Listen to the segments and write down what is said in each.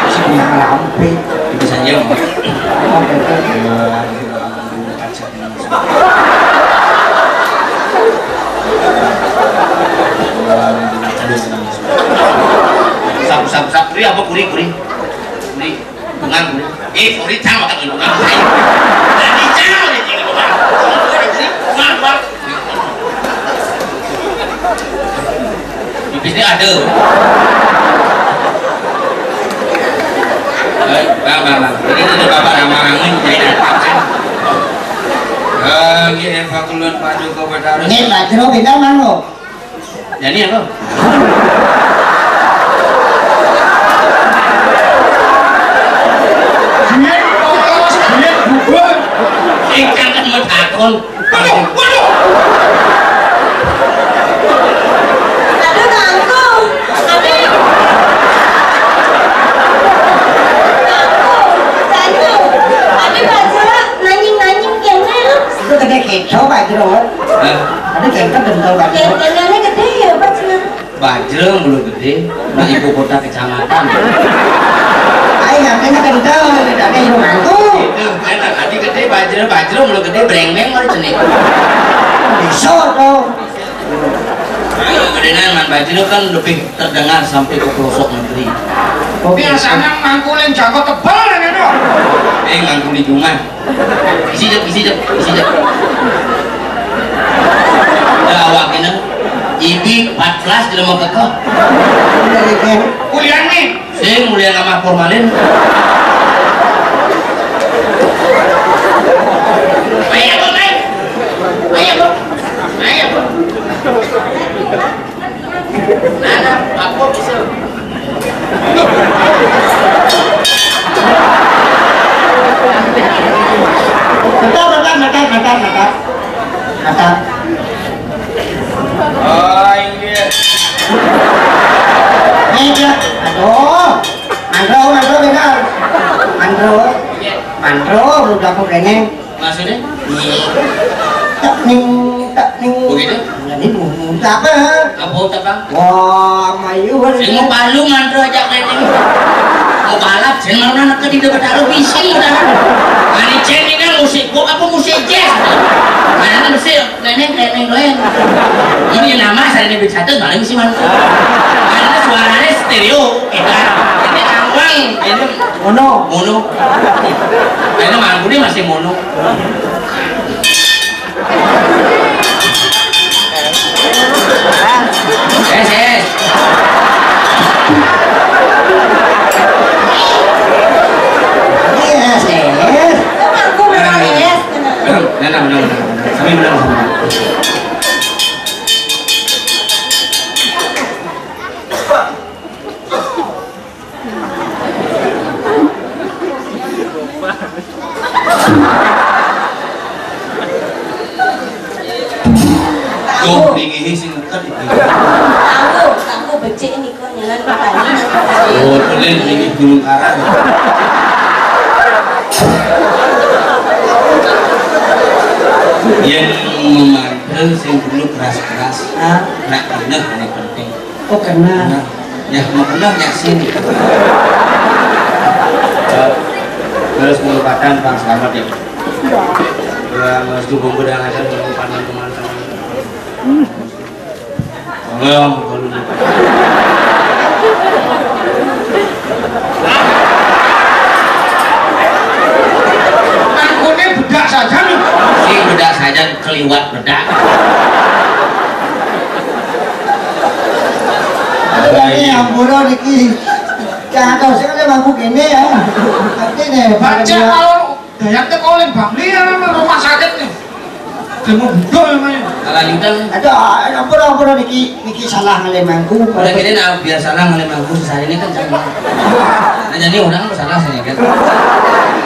Sini lampi bisa aja mau sap kuri apa kuri bunga kuri kuri cang otak bunga jadi cang nih jadi bunga bunga di bisnis ada bang ini bapak ramangin jadi datang gini fakulun padu kepada ini baju pintar mana jadi apa ikan kan metakon waduh aduh ganggu Abi baca nanying kayaknya itu gede kecoh baju ada kecoh bentuk baju kayaknya gede ya baca Bajreng belum gede nah ibu kota kecamatan ayo nantinya kecoh tidak ada yang mantu itu enak hati gede bajreng belum gede breng-breng mari cenik bisa dong kegedean man bajreng kan lebih terdengar sampai ke pelosok negeri biasanya mangkulin jago tebal ini dong ngangkul di rumah isi jep udah awak ini ibi 14 di lemah kekeh kuliah nih saya mulia nama formalin ayo nana aku bisa Mata. oh ini Ini dia. Aduh. Mandro benar. Mandro udah aku kayaknya. maksudnya Tak ning. begitu Jadi apa? apa bang Wah, mayu saya mau palu mandro aja keliling mau balap saya mau anak ke di dekat taruh bising udah mani ceng ini kan musik kok apa musik jazz mana mesti neneng ini nama saya ini bercatat paling sih man karena suaranya stereo ini awang ini mono ini manggung ini masih mono Yes. aku memang yes Nah. Sampai benar. Tuh, tinggi sih ngekat itu. Aku becek ini kok nyelan petani. Oh, boleh tinggi gunung karang. Yang memanggil sing perlu keras-keras. Nak kena ini penting. Oh kena. Ya mau kena nyasin. Terus melupakan Bang Selamat ya. Ya Mas Dukung bedang aja melupakan teman-teman. Oh, mangkulnya bedak saja nih si bedak saja keliwat bedak. Ini ampun Niki. Jangan tahu sih kan mampu gini ya. Nanti nih baca kalau dayaknya kolin bangli ya rumah sakit nih demo budol namanya Lanjutan. Aduh, ampun Niki salah ngale mangku. Udah gini nah biar salah ngalamin aku saya ini kan jangan. Nah jadi orang salah saya kan.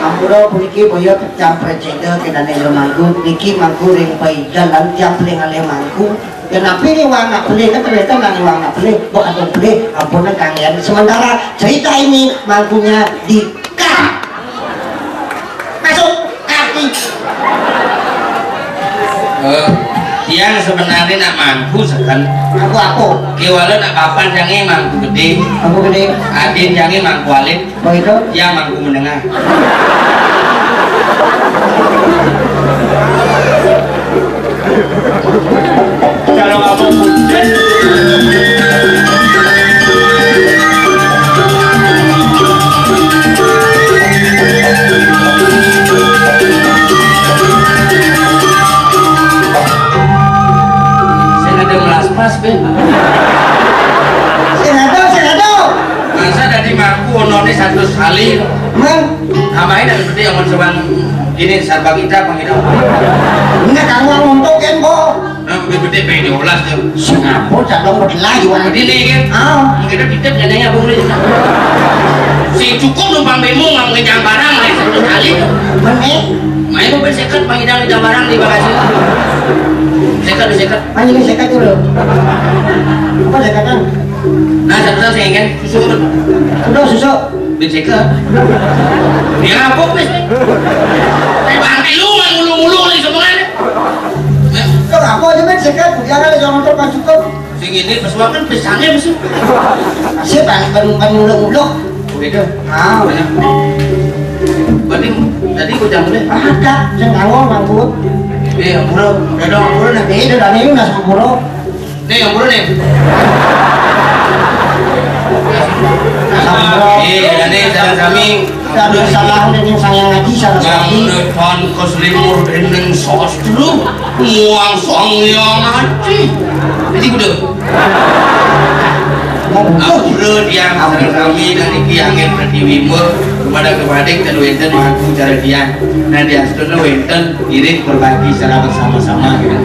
Ampun Niki boyo pecah presiden kena nih mangku. Niki mangku ring pai jalan jam paling ngale mangku. Kenapa ini warna beli kan ternyata nang warna beli bukan beli ampunan kangen sementara cerita ini mangkunya di cut masuk kaki yang sebenarnya nak mangku sekan Aku kiwala nak papan jange mangku gede aku gede adin jange mangku alit begitu yang mangku menengah kalau kamu putus mas ben senado masa dari mangku onone satu kali men amain dan seperti yang mencoba ini sarba kita panggilan enggak kamu untuk kan bo nah gede pede ulas tuh Singapura cadong berlaju ini kan kita titip katanya boleh si cukup numpang bemo nggak ngejam barang lain satu kali meneh main mobil seket panggilan ngejam barang di bagasi seket anjing sekat dulu apa sekatan nah satu saya ingin susu udah susu di seket dia ngapok nih bangkai lu mulu nih semuanya kau apa aja men sekat jangan ada jangan terpan cukup sing ini pesuakan pisangnya mesin siapa ban muluk beda banyak berarti tadi aku jam deh ada sengawa mangkut yang murah udah dong murah nih itu dan ini udah sepuluh nih yang murah nih iya nih jalan kami ada salah dengan saya ngaji salah yang depan keselimur dengan sostru uang yang ngaji jadi udah Abdul yang kami dari kiangin pertiwimur kepada kepading dan wenten mampu cara dia dan dia sudah wenten irit berbagi secara bersama-sama gitu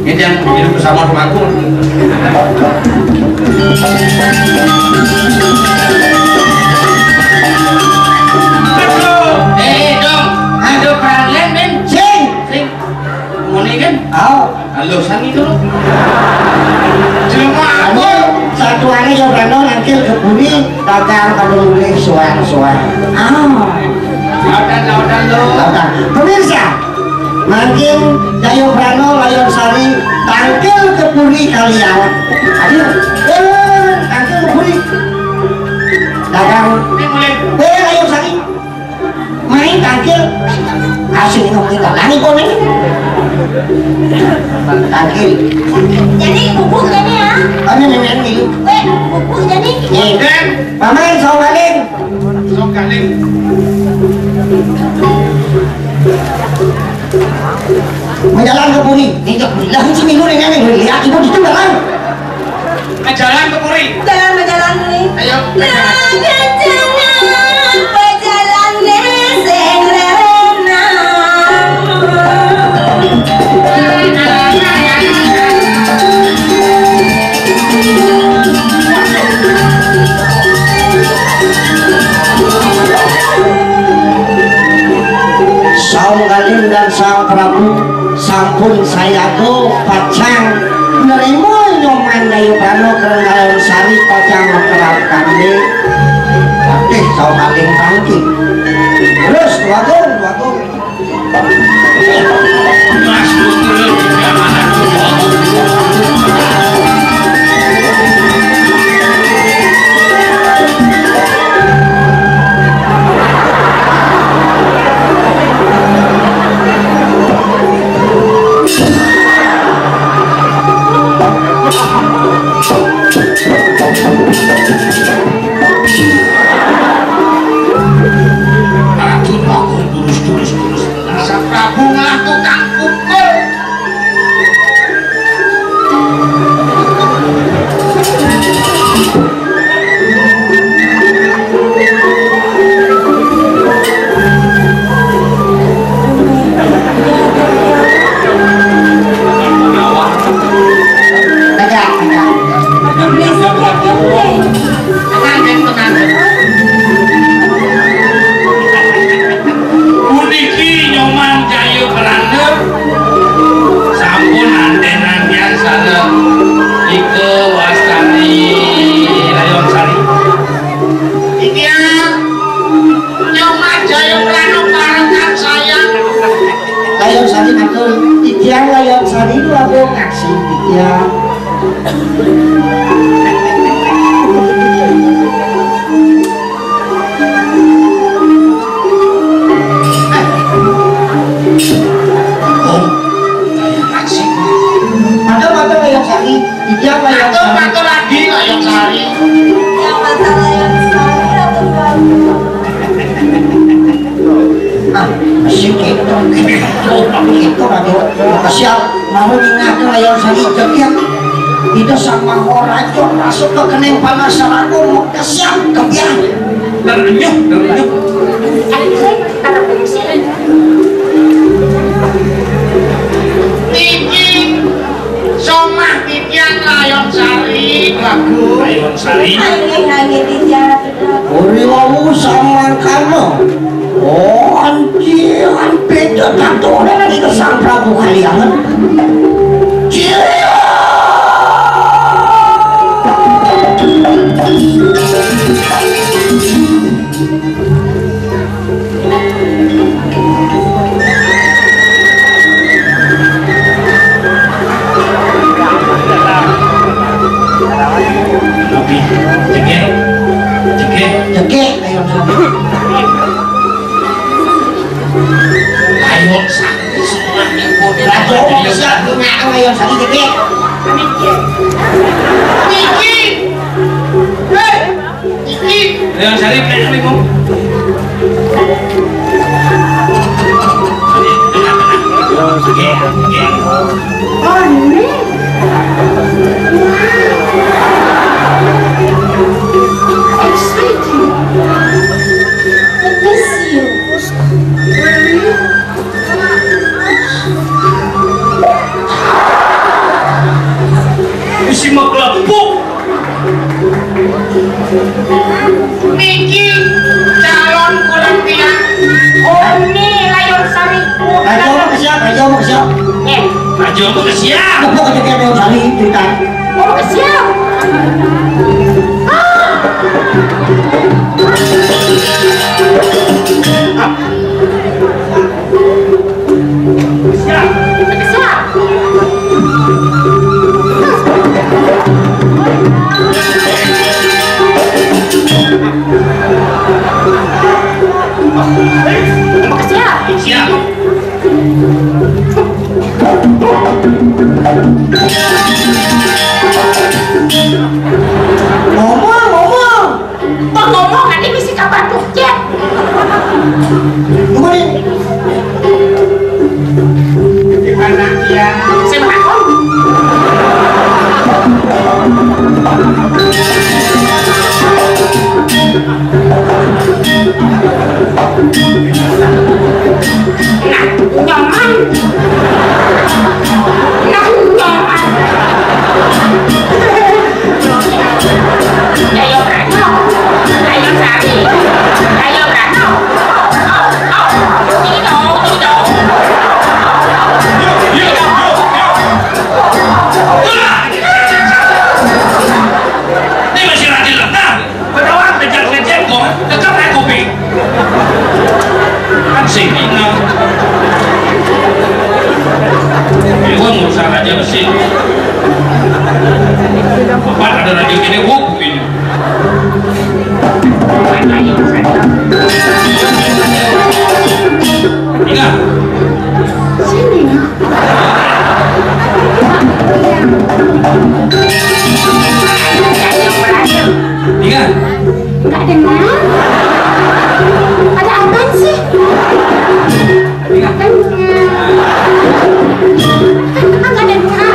ini yang hidup bersama sama aku dong ada peralihan men sing mau nih kan halo sang itu cuma aku satu hari Sobrano nangkil ke bumi dagang kalau boleh suar lautan lo pemirsa makin Jayo Brano Layon Sari tangkil ke bumi kalian ayo tangkil ke bumi dagang Layon Sari main tangkil asli ngomongin lagi konek tangkil Jadi bubuk jadi ya. ano naman nih Bubuk jadi. paman so galing menjalan ke Puri tidak bilang sih minggu ini kan lihat ibu itu jalan jalan ke Puri Jalan berjalan nih. ayo Jangan berjalan sing rena. Saung Galing dan Saung Prabu sampun sayago pacang nerimo nyoman Dayu Prano Layon Sari pacang kerap kami Saung Galing tangki terus wagung mas Matur lagi Layang Sari. Yang mata Layang Sari atau bagus? Asik itu radio siap mau ingatkan Layang Sari jadi itu sama orang masuk ke kening panasan aku mau kesiap kebiang Terenyuh. Niki somah titian Layang Sari lagu Layang Sari. Angin di jalan. Uri wawu sama kamu. Oh anjiran beda tato orang itu sang Prabu Kaliangan. Tapi Jeke Layang Sari. Layang Sari semua ibu Rajo bisa ngakang Layang Sari jeke. Niki. Hei. Niki. Layang Sari kayak apa kamu? Isi menggelepuk. Niki calon kurang tiang. Oh ini Layang Sari. Rajo mau kesiap, Rajo mau kesiap. Rajo mau kesiap. Tepuk aja kayak Layang Sari cerita. Oh siap. Siap. Ngomong. Kok ngomong nanti mesti kabar bukti. Kemudian Gimana dia? Sama aku. Nyaman. Nyaman. Ayo Rano. Ayo Sari. Ayo Rano. Tidak. Ini masih rajin lah. Nah, penawaran kejar-kejar kok. Tetap naik kopi. Kan sini nah. Gue nguruskan aja mesin. Bapak ada radio gini, ini. Ingat. Ingat. Enggak dengar. Ada apaan sih? Ingat. Enggak dengar.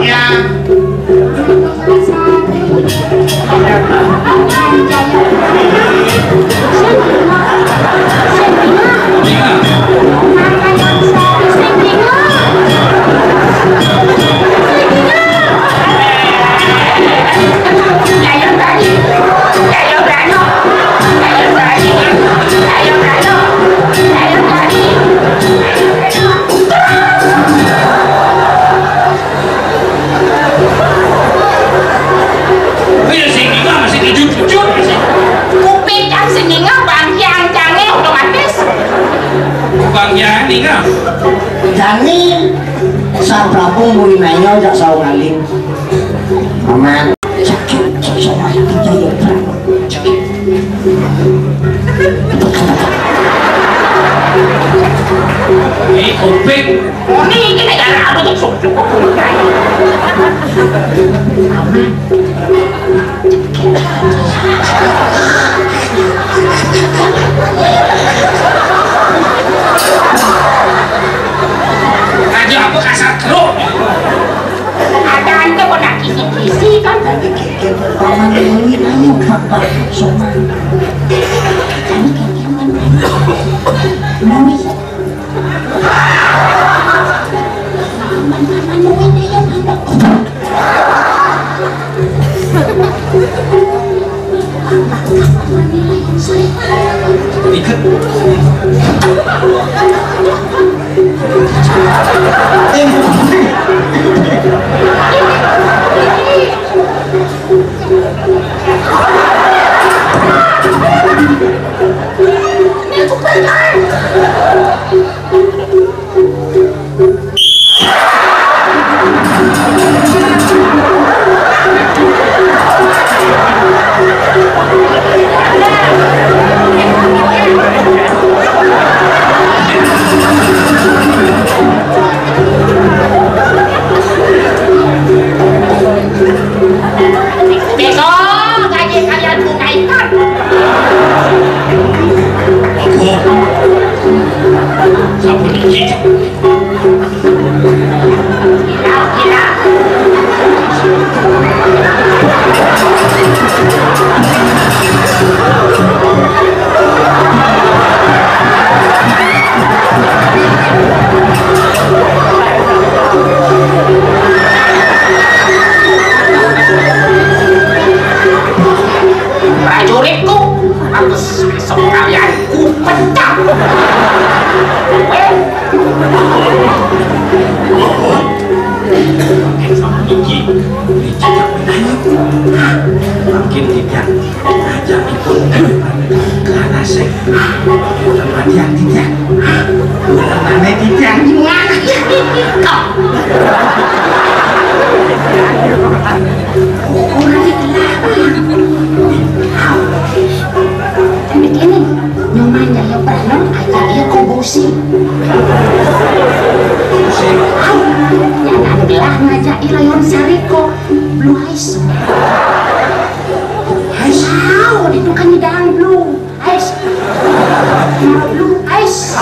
Ya. Kuping kan sini ngabang ya. Jani Sang Prabu murinanya jak sau ngaling Aman sakit sama Jaya Prabu ini kuping ini negara apa tuh suku aja aku kasar keruk ada anda kok nak kisi-kisi kan tapi kekir paman murinanya bapak sama Kami kekiaman. Mami. ikut besok gaji kalian tunaikan sapu dikit gila prajuritku harus besok kalian ku pecah mungkin tidak ajak ikut karena saya tempat yang tidak mana tidak gimana Tapi kini nyoman Jaya Prano aja dia kubusi. Jangan gelah ngajak Ilayon Sariko Blue Ice. Wow, itu kan hidangan Blue Ice. Blue Ice.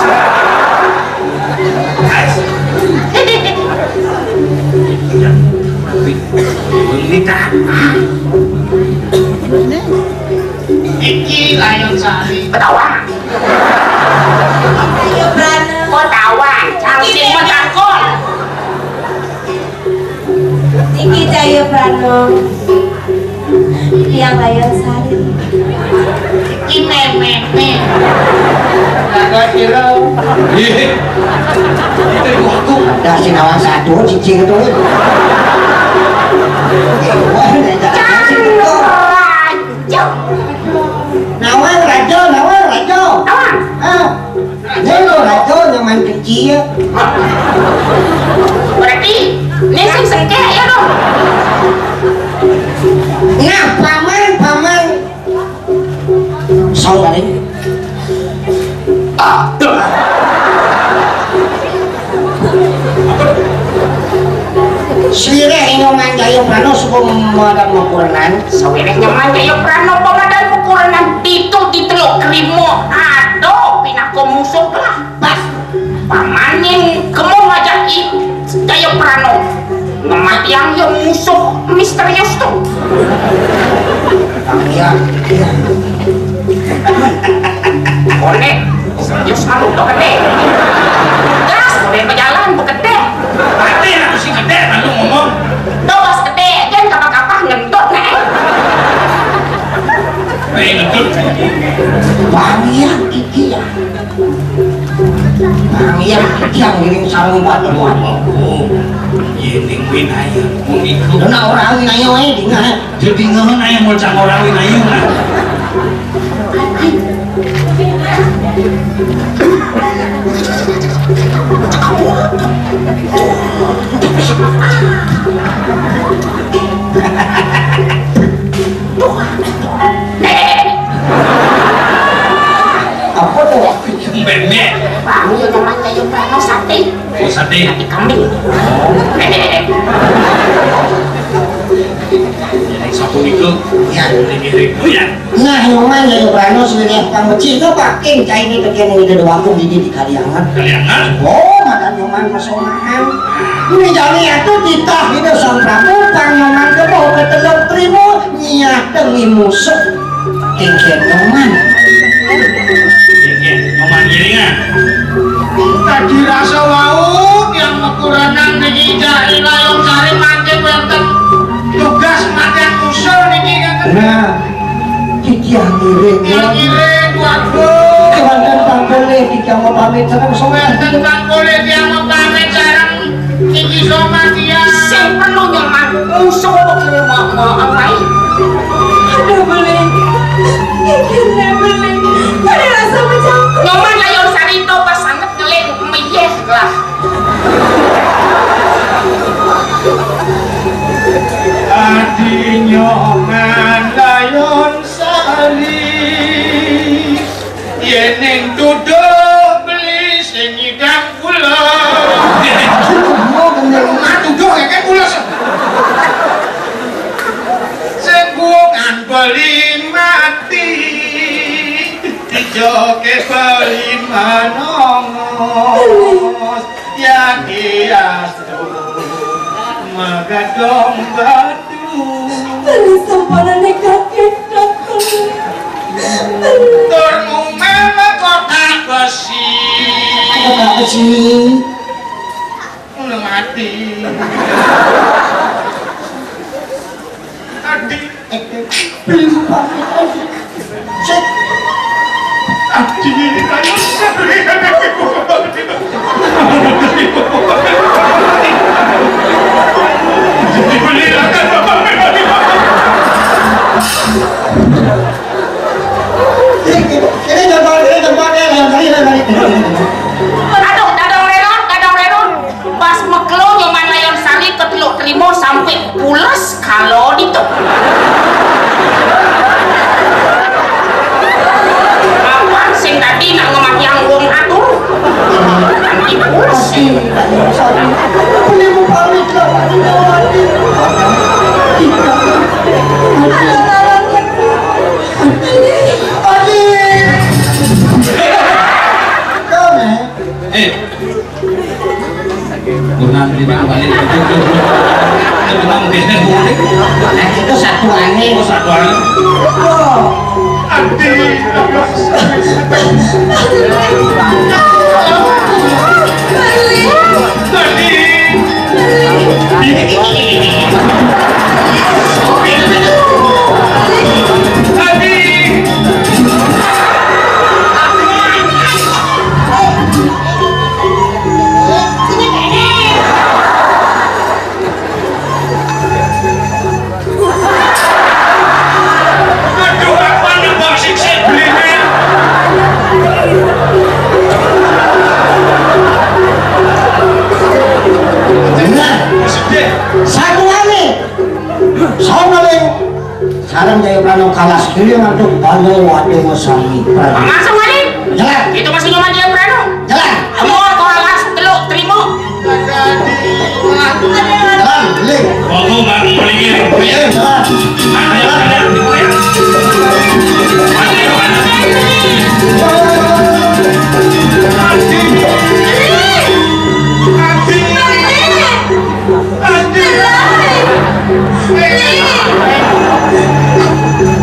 iki layon sari Betawa. Jaya Prana. Betawa. Cangking menjangkul. Iki Jaya Prana. Yang Layon Sari. iki mememe Agak kira itu aku ada Sinawang satu cici gitu Nawang rajo Nelo rajo nyaman kecil Berarti ini sing sengke ya dong. Nah paman Sau balik Sireh nyoman Jaya Prano sebelum memadam mukuranan Sawireh nyaman Jaya Prano pamadan ukuran itu diteluk krimo. Aduh, pinako musuh lah. Pas pamanin kemu ngajak Jaya Prano. Ngematian yang musuh misterius tuh. Iya Kone, serius malu tuh gede. Gas, boleh berjalan begede. pasti aku si gede lalu ngomong Dos gede, kan kapal-kapal ngentut nih. ngentut Pangian Kiki ya Pangian Kiki yang ngiring sarung batu oh yening winaya mengikut Dona orang winaya wae dingah jadi ngehen aya mau cang orang winaya Apa tuh? Bebek. Bang, ya zaman kayu prano sate. Oh, sate. Sate kambing. Sapu itu Ya. dikirim. Oh ya. Nah, nyoman ya Prano sebenarnya pangeci itu pakai cai ini bagian ini dari waktu di Kaliangan. Kaliangan. Oh, makan nyoman masomaan. Ini jadi itu ditah itu sang pramuka nyoman ke bawah ke telur terima nyah demi musuh. Kengken nyoman. Kengken nyoman giringan. Tadi rasa wau yang mekuranan niki jari layong sari mangke wonten tugas matian musuh niki kan. Nah, yang ngiring Yang ngiring waduh. Kewantan pangkole di kamu pamit sareng Wonten sowan. pangkole tiyang pamit sareng iki Somatia. Sing perlu nyaman musuh terima awai. Aduh beli. Ini beli. Ada rasa macam Nyaman layon sarito pas sanget ngeleng meyeh lah. Adi nyoman layon sari yening duduk beli sing nyidang kula. Duduk ya kula sing bukan beli mati dijoke beli manongos ya diastu magadong batu Terus sempurna negatif tur ngumel kotak besi Apa sih? udah mati tadi Belum pamit. Cek. tadi kayu seri dibeli akan Ini contoh contohnya yang tadi. Aduh, dadang renon. Pas meklo nyaman layon sari keteluk terima sampai pulas kalau itu. Awan sing tadi nak ngemaki anggung atur. Nanti pulas sih. Boleh mau pamit lah. Gunang di mana balik itu memang biasanya boleh. Nah, itu satu aneh. Oh, satu orang. Adi Satu aneh. Sarang Jaya Prano kalah sekali untuk Balo Wadewa Sami Prano. Masuk kali. Jalan, Itu masih nyaman dia Prano. jalan, Kamu kau alas teluk terima. jalan, beli. Waktu baru beli giring. Ayo, jalan.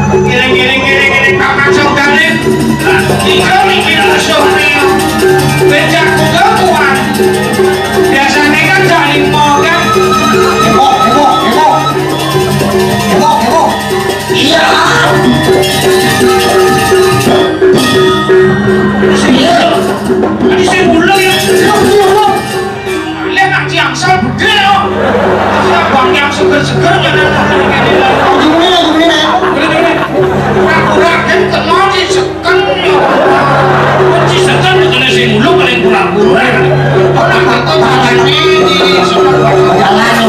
Giring Pak Masuk Galip. Iki musuh nih. Becak keluar. Biasanya kan jaring mau kan. Heboh. Iya. Ini sih bulan ya. Lihat nak jangsal gede loh. Bang yang seger-seger ya. Ragu-ragu kenal sih seken ya. Si setan bukannya si muluk paling pura-pura. Orang kata jalan ini. Jalan,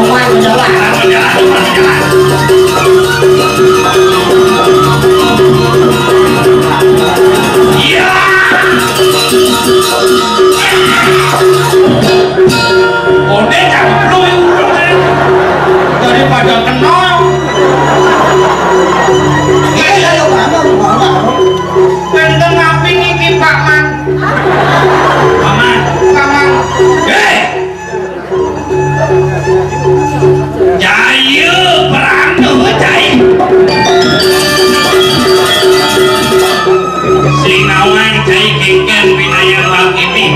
Kode jangan perlu daripada kenal. Ayo Prano, Benteng ngaping iki Pak Man. Paman. Paman. Jaya Prano Jaya. Sinawan Jaya kengken winayah wakiti.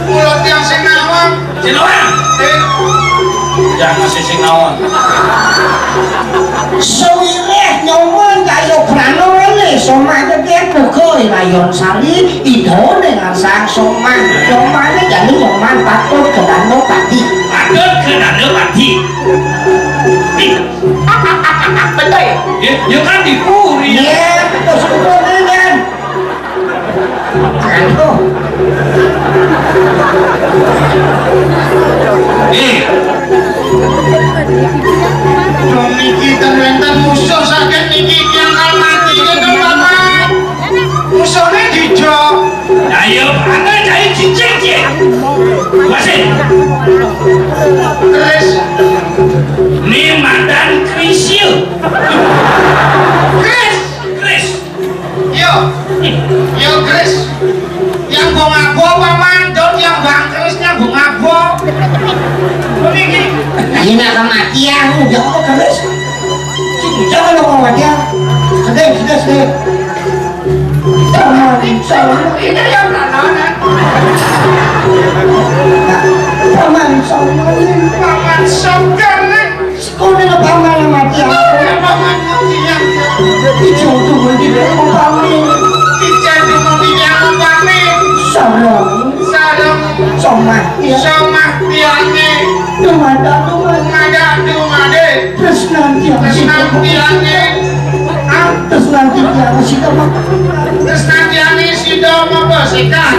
Mulut yang Sinawan. Sinawan. Jangan Sinawan. Sewireh nyoman kaya Prano ini somah keke buka Rayon Sari idone ngasang somah nyomane jadi nyoman patut ke Dano Pati Patut ke Dano Pati. Betul. Ya kan dipuri. iya betul sebetulnya kan Prano Niki ten musuh sakit niki yang mati gitu Paman. Musuhnya dijok. Ayo Prano Jaya cincin ya. Masih. Terus Ni Madan Krisyo. Chris. Yo Chris. Yang gua ngabo Paman, don yang Bang Krisnya gua ngabo. Niki ini kematian jangan keris jangan ngomong kematian sedih Paman ini yang nananan. Paman Paman sokane. sekolah na paman ang mati ako Paman mati yang ikaw tungol din ako paman dijadi mati yang pamin. sarang somah Somah tiane. dumada Dumade. terus nanti ang Tiane. terus nanti ang sikamak Terus nanti si Domo bosikan.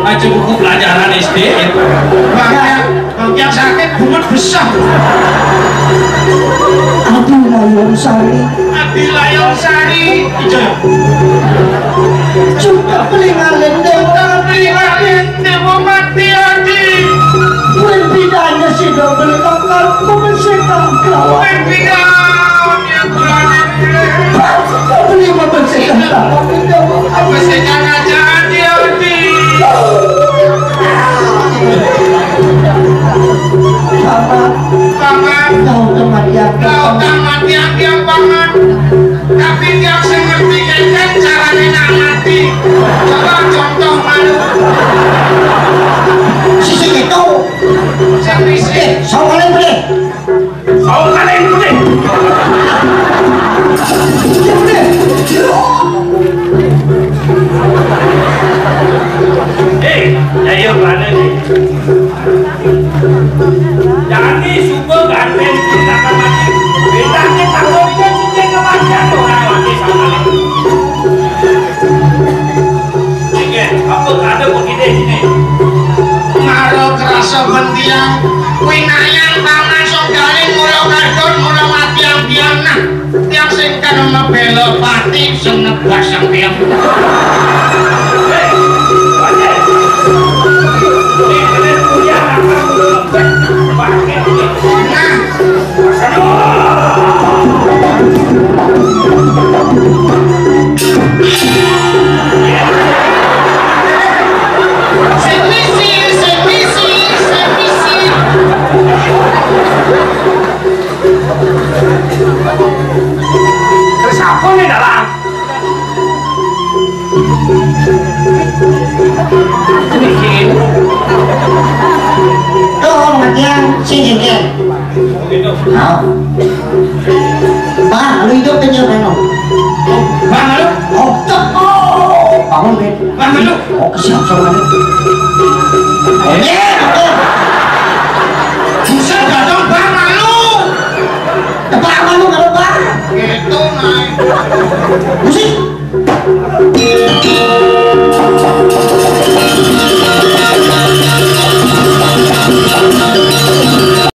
Aja buku pelajaran SD itu. Bang yang sakit bungut besar. aduh layong sari Abi Layong Sari. juga pelingalan dewa Prihatin Dewa mati hati. bulan bidanya si dobel kakak memesekan kawan Berpidang yang berani. kau beli memesekan kawan Besikan aja hati-hati. Paman. kau kematian Kau tak mati yang paman. Tapi dia mengerti kan caranya nak mati. Coba contoh malu. sisi itu Sampai soalnya boleh Kau kalian boleh. Jaya Prano Jadi subuh ganteng kita mati. Kita tanggung dia cincin kematian tuh orang mati sama ini. Oke, apa ada begini sini? Maro kerasa bentiang. Winayang paman sogalin mula kadon mula mati yang biana. Tiang singkan sama belo pati senebas yang tiang. Terus apa nih dalam? Bikin. tuh matian sini kan mau bah lu hidup aja kan Bang lu, oh bangun kan bang lu. oh kesiap sama lu Bisa datang bang malu. tepat malu kalau bah Gitu naik. musik